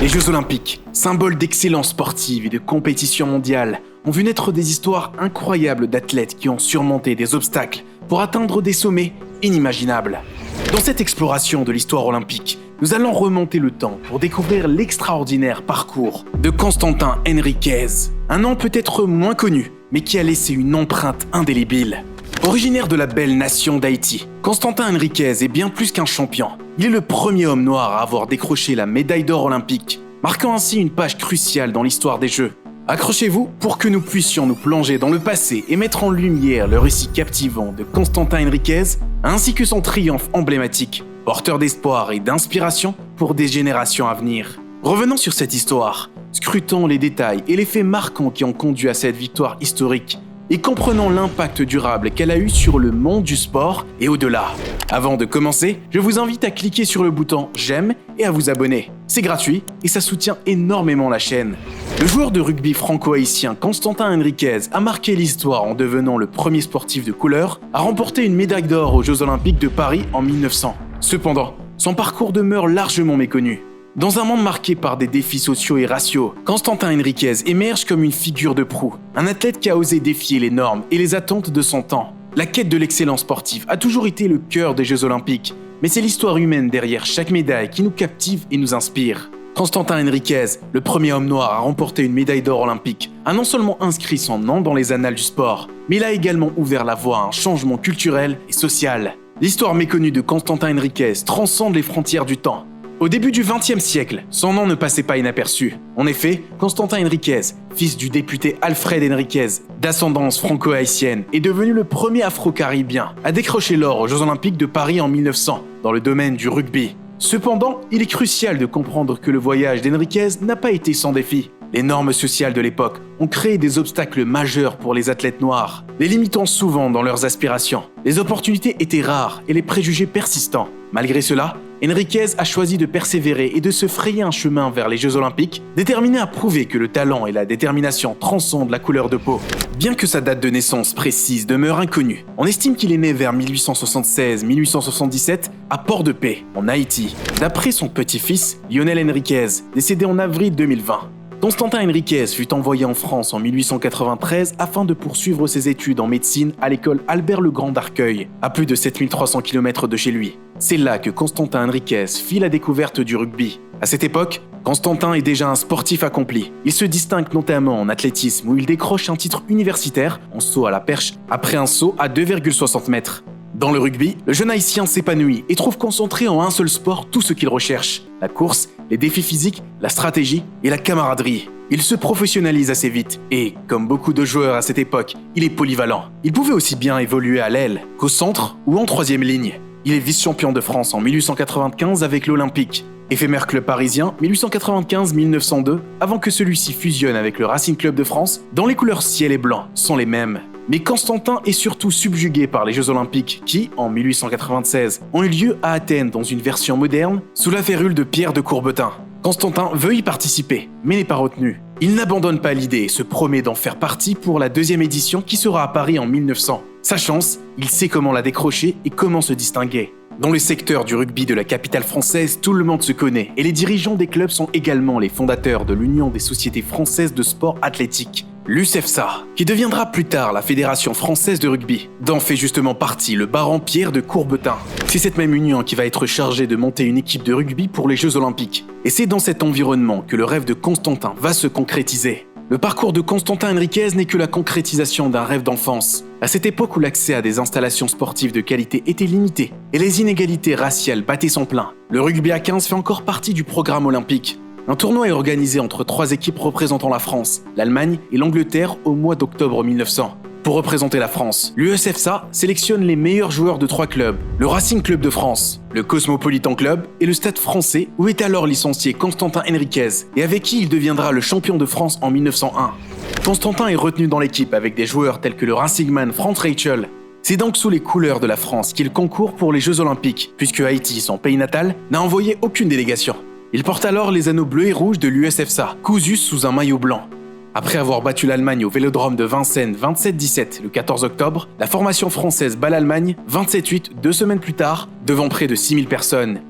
Les Jeux Olympiques, symboles d'excellence sportive et de compétition mondiale, ont vu naître des histoires incroyables d'athlètes qui ont surmonté des obstacles pour atteindre des sommets inimaginables. Dans cette exploration de l'histoire olympique, nous allons remonter le temps pour découvrir l'extraordinaire parcours de Constantin Henriquez, un nom peut-être moins connu, mais qui a laissé une empreinte indélébile. Originaire de la belle nation d'Haïti, Constantin Henriquez est bien plus qu'un champion. Il est le premier homme noir à avoir décroché la médaille d'or olympique, marquant ainsi une page cruciale dans l'histoire des Jeux. Accrochez-vous pour que nous puissions nous plonger dans le passé et mettre en lumière le récit captivant de Constantin Henriquez, ainsi que son triomphe emblématique, porteur d'espoir et d'inspiration pour des générations à venir. Revenons sur cette histoire, scrutons les détails et les faits marquants qui ont conduit à cette victoire historique, et comprenons l'impact durable qu'elle a eu sur le monde du sport et au-delà. Avant de commencer, je vous invite à cliquer sur le bouton « J'aime » et à vous abonner. C'est gratuit et ça soutient énormément la chaîne. Le joueur de rugby franco-haïtien Constantin Henriquez a marqué l'histoire en devenant le premier sportif de couleur à remporter une médaille d'or aux Jeux Olympiques de Paris en 1900. Cependant, son parcours demeure largement méconnu. Dans un monde marqué par des défis sociaux et raciaux, Constantin Henriquez émerge comme une figure de proue, un athlète qui a osé défier les normes et les attentes de son temps. La quête de l'excellence sportive a toujours été le cœur des Jeux Olympiques, mais c'est l'histoire humaine derrière chaque médaille qui nous captive et nous inspire. Constantin Henriquez, le premier homme noir à remporter une médaille d'or olympique, a non seulement inscrit son nom dans les annales du sport, mais il a également ouvert la voie à un changement culturel et social. L'histoire méconnue de Constantin Henriquez transcende les frontières du temps. Au début du XXe siècle, son nom ne passait pas inaperçu. En effet, Constantin Henriquez, fils du député Alfred Henriquez, d'ascendance franco-haïtienne, est devenu le premier afro-caribien à décrocher l'or aux Jeux Olympiques de Paris en 1900, dans le domaine du rugby. Cependant, il est crucial de comprendre que le voyage d'Henriquez n'a pas été sans défi. Les normes sociales de l'époque ont créé des obstacles majeurs pour les athlètes noirs, les limitant souvent dans leurs aspirations. Les opportunités étaient rares et les préjugés persistants. Malgré cela, Henriquez a choisi de persévérer et de se frayer un chemin vers les Jeux Olympiques, déterminé à prouver que le talent et la détermination transcendent la couleur de peau. Bien que sa date de naissance précise demeure inconnue, on estime qu'il est né vers 1876-1877 à Port-de-Paix, en Haïti, d'après son petit-fils Lionel Henriquez, décédé en avril 2020. Constantin Henriquez fut envoyé en France en 1893 afin de poursuivre ses études en médecine à l'école Albert-le-Grand d'Arcueil, à plus de 7300 km de chez lui. C'est là que Constantin Henriquez fit la découverte du rugby. À cette époque, Constantin est déjà un sportif accompli. Il se distingue notamment en athlétisme où il décroche un titre universitaire en saut à la perche après un saut à 2,60 mètres. Dans le rugby, le jeune haïtien s'épanouit et trouve concentré en un seul sport tout ce qu'il recherche: la course, les défis physiques, la stratégie et la camaraderie. Il se professionnalise assez vite et, comme beaucoup de joueurs à cette époque, il est polyvalent. Il pouvait aussi bien évoluer à l'aile qu'au centre ou en troisième ligne. Il est vice-champion de France en 1895 avec l'Olympique. Éphémère club parisien, 1895-1902, avant que celui-ci fusionne avec le Racing Club de France, dont les couleurs ciel et blanc sont les mêmes. Mais Constantin est surtout subjugué par les Jeux Olympiques qui, en 1896, ont eu lieu à Athènes dans une version moderne, sous la férule de Pierre de Coubertin. Constantin veut y participer, mais n'est pas retenu. Il n'abandonne pas l'idée et se promet d'en faire partie pour la deuxième édition qui sera à Paris en 1900. Sa chance, il sait comment la décrocher et comment se distinguer. Dans le secteur du rugby de la capitale française, tout le monde se connaît et les dirigeants des clubs sont également les fondateurs de l'Union des sociétés françaises de sport athlétique, l'USEFSA, qui deviendra plus tard la Fédération française de rugby, dont fait justement partie le baron Pierre de Coubertin. C'est cette même union qui va être chargée de monter une équipe de rugby pour les Jeux Olympiques. Et c'est dans cet environnement que le rêve de Constantin va se concrétiser. Le parcours de Constantin Henriquez n'est que la concrétisation d'un rêve d'enfance. À cette époque où l'accès à des installations sportives de qualité était limité et les inégalités raciales battaient son plein, le rugby à 15 fait encore partie du programme olympique. Un tournoi est organisé entre 3 équipes représentant la France, l'Allemagne et l'Angleterre au mois d'octobre 1900. Pour représenter la France, l'USFSA sélectionne les meilleurs joueurs de 3 clubs, le Racing Club de France, le Cosmopolitan Club et le Stade Français où est alors licencié Constantin Henriquez et avec qui il deviendra le champion de France en 1901. Constantin est retenu dans l'équipe avec des joueurs tels que le Racingman Franz Reichel. C'est donc sous les couleurs de la France qu'il concourt pour les Jeux Olympiques, puisque Haïti, son pays natal, n'a envoyé aucune délégation. Il porte alors les anneaux bleus et rouges de l'USFSA, cousus sous un maillot blanc. Après avoir battu l'Allemagne au Vélodrome de Vincennes 27-17 le 14 octobre, la formation française bat l'Allemagne 27-8 2 semaines plus tard, devant près de 6000 personnes.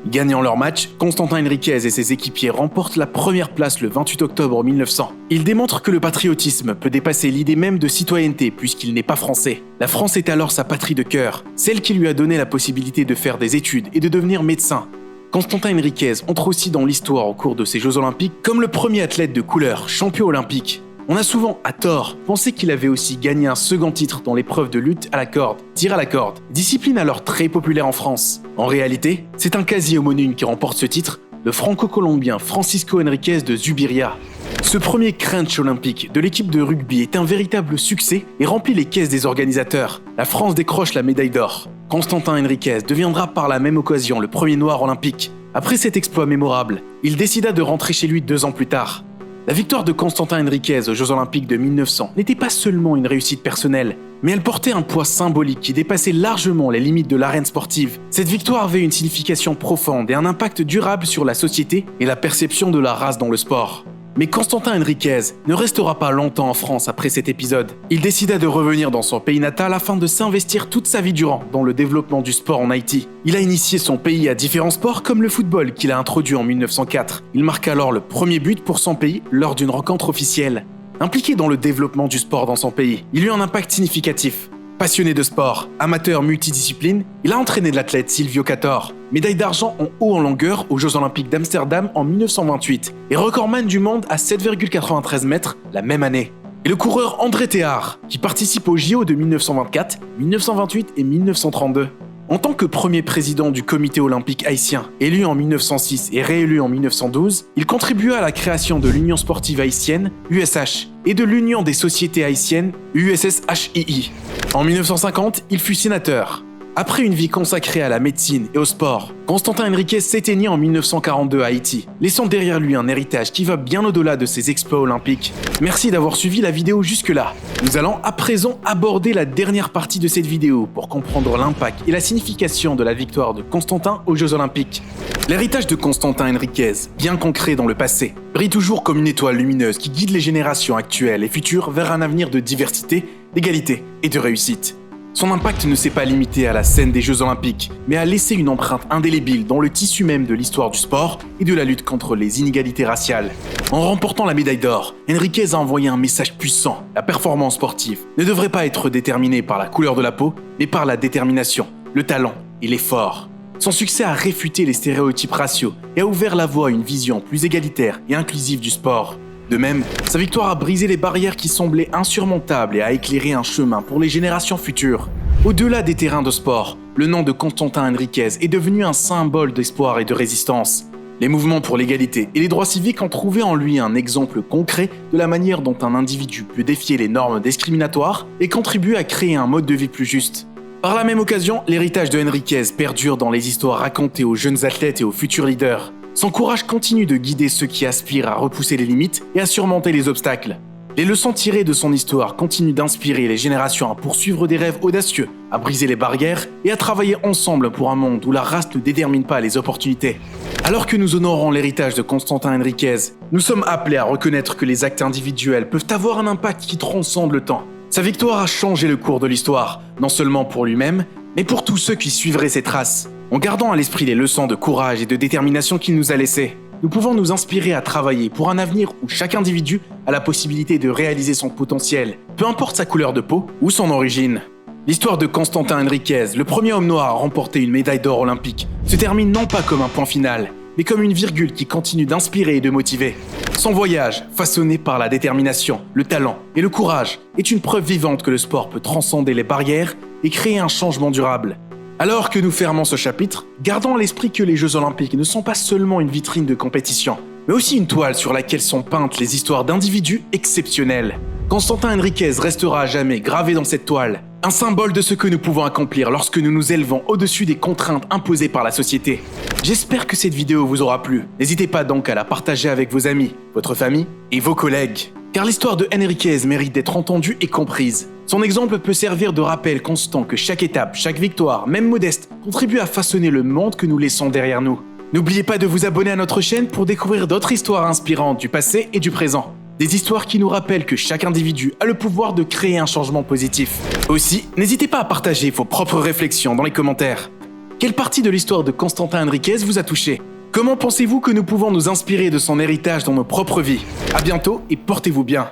Gagnant leur match, Constantin Henriquez et ses équipiers remportent la première place le 28 octobre 1900. Ils démontrent que le patriotisme peut dépasser l'idée même de citoyenneté puisqu'il n'est pas français. La France est alors sa patrie de cœur, celle qui lui a donné la possibilité de faire des études et de devenir médecin. Constantin Henriquez entre aussi dans l'histoire au cours de ces Jeux Olympiques comme le premier athlète de couleur, champion olympique. On a souvent, à tort, pensé qu'il avait aussi gagné un second titre dans l'épreuve de lutte à la corde, tir à la corde, discipline alors très populaire en France. En réalité, c'est un quasi-homonyme qui remporte ce titre, le franco-colombien Francisco Henriquez de Zubiria. Ce premier crunch olympique de l'équipe de rugby est un véritable succès et remplit les caisses des organisateurs. La France décroche la médaille d'or. Constantin Henriquez deviendra par la même occasion le premier noir olympique. Après cet exploit mémorable, il décida de rentrer chez lui 2 ans plus tard. La victoire de Constantin Henriquez aux Jeux Olympiques de 1900 n'était pas seulement une réussite personnelle, mais elle portait un poids symbolique qui dépassait largement les limites de l'arène sportive. Cette victoire avait une signification profonde et un impact durable sur la société et la perception de la race dans le sport. Mais Constantin Henriquez ne restera pas longtemps en France après cet épisode. Il décida de revenir dans son pays natal afin de s'investir toute sa vie durant dans le développement du sport en Haïti. Il a initié son pays à différents sports comme le football qu'il a introduit en 1904. Il marque alors le premier but pour son pays lors d'une rencontre officielle. Impliqué dans le développement du sport dans son pays, il eut un impact significatif. Passionné de sport, amateur multidiscipline, il a entraîné l'athlète Silvio Cator, médaille d'argent en haut en longueur aux Jeux Olympiques d'Amsterdam en 1928 et recordman du monde à 7,93 mètres la même année. Et le coureur André Théard, qui participe aux JO de 1924, 1928 et 1932. En tant que premier président du comité olympique haïtien, élu en 1906 et réélu en 1912, il contribua à la création de l'Union sportive haïtienne, USH, et de l'Union des sociétés haïtiennes, USSHII. En 1950, il fut sénateur. Après une vie consacrée à la médecine et au sport, Constantin Henriquez s'éteignit en 1942 à Haïti, laissant derrière lui un héritage qui va bien au-delà de ses exploits olympiques. Merci d'avoir suivi la vidéo jusque-là. Nous allons à présent aborder la dernière partie de cette vidéo pour comprendre l'impact et la signification de la victoire de Constantin aux Jeux Olympiques. L'héritage de Constantin Henriquez, bien concret dans le passé, brille toujours comme une étoile lumineuse qui guide les générations actuelles et futures vers un avenir de diversité, d'égalité et de réussite. Son impact ne s'est pas limité à la scène des Jeux Olympiques, mais a laissé une empreinte indélébile dans le tissu même de l'histoire du sport et de la lutte contre les inégalités raciales. En remportant la médaille d'or, Henriquez a envoyé un message puissant. La performance sportive ne devrait pas être déterminée par la couleur de la peau, mais par la détermination, le talent et l'effort. Son succès a réfuté les stéréotypes raciaux et a ouvert la voie à une vision plus égalitaire et inclusive du sport. De même, sa victoire a brisé les barrières qui semblaient insurmontables et a éclairé un chemin pour les générations futures. Au-delà des terrains de sport, le nom de Constantin Henriquez est devenu un symbole d'espoir et de résistance. Les mouvements pour l'égalité et les droits civiques ont trouvé en lui un exemple concret de la manière dont un individu peut défier les normes discriminatoires et contribuer à créer un mode de vie plus juste. Par la même occasion, l'héritage de Henriquez perdure dans les histoires racontées aux jeunes athlètes et aux futurs leaders. Son courage continue de guider ceux qui aspirent à repousser les limites et à surmonter les obstacles. Les leçons tirées de son histoire continuent d'inspirer les générations à poursuivre des rêves audacieux, à briser les barrières et à travailler ensemble pour un monde où la race ne détermine pas les opportunités. Alors que nous honorons l'héritage de Constantin Henriquez, nous sommes appelés à reconnaître que les actes individuels peuvent avoir un impact qui transcende le temps. Sa victoire a changé le cours de l'histoire, non seulement pour lui-même, mais pour tous ceux qui suivraient ses traces. En gardant à l'esprit les leçons de courage et de détermination qu'il nous a laissées, nous pouvons nous inspirer à travailler pour un avenir où chaque individu a la possibilité de réaliser son potentiel, peu importe sa couleur de peau ou son origine. L'histoire de Constantin Henriquez, le premier homme noir à remporter une médaille d'or olympique, se termine non pas comme un point final, mais comme une virgule qui continue d'inspirer et de motiver. Son voyage, façonné par la détermination, le talent et le courage, est une preuve vivante que le sport peut transcender les barrières et créer un changement durable. Alors que nous fermons ce chapitre, gardons à l'esprit que les Jeux Olympiques ne sont pas seulement une vitrine de compétition, mais aussi une toile sur laquelle sont peintes les histoires d'individus exceptionnels. Constantin Henriquez restera à jamais gravé dans cette toile, un symbole de ce que nous pouvons accomplir lorsque nous nous élevons au-dessus des contraintes imposées par la société. J'espère que cette vidéo vous aura plu. N'hésitez pas donc à la partager avec vos amis, votre famille et vos collègues. Car l'histoire de Henriquez mérite d'être entendue et comprise. Son exemple peut servir de rappel constant que chaque étape, chaque victoire, même modeste, contribue à façonner le monde que nous laissons derrière nous. N'oubliez pas de vous abonner à notre chaîne pour découvrir d'autres histoires inspirantes du passé et du présent. Des histoires qui nous rappellent que chaque individu a le pouvoir de créer un changement positif. Aussi, n'hésitez pas à partager vos propres réflexions dans les commentaires. Quelle partie de l'histoire de Constantin Henriquez vous a touché? Comment pensez-vous que nous pouvons nous inspirer de son héritage dans nos propres vies? À bientôt et portez-vous bien.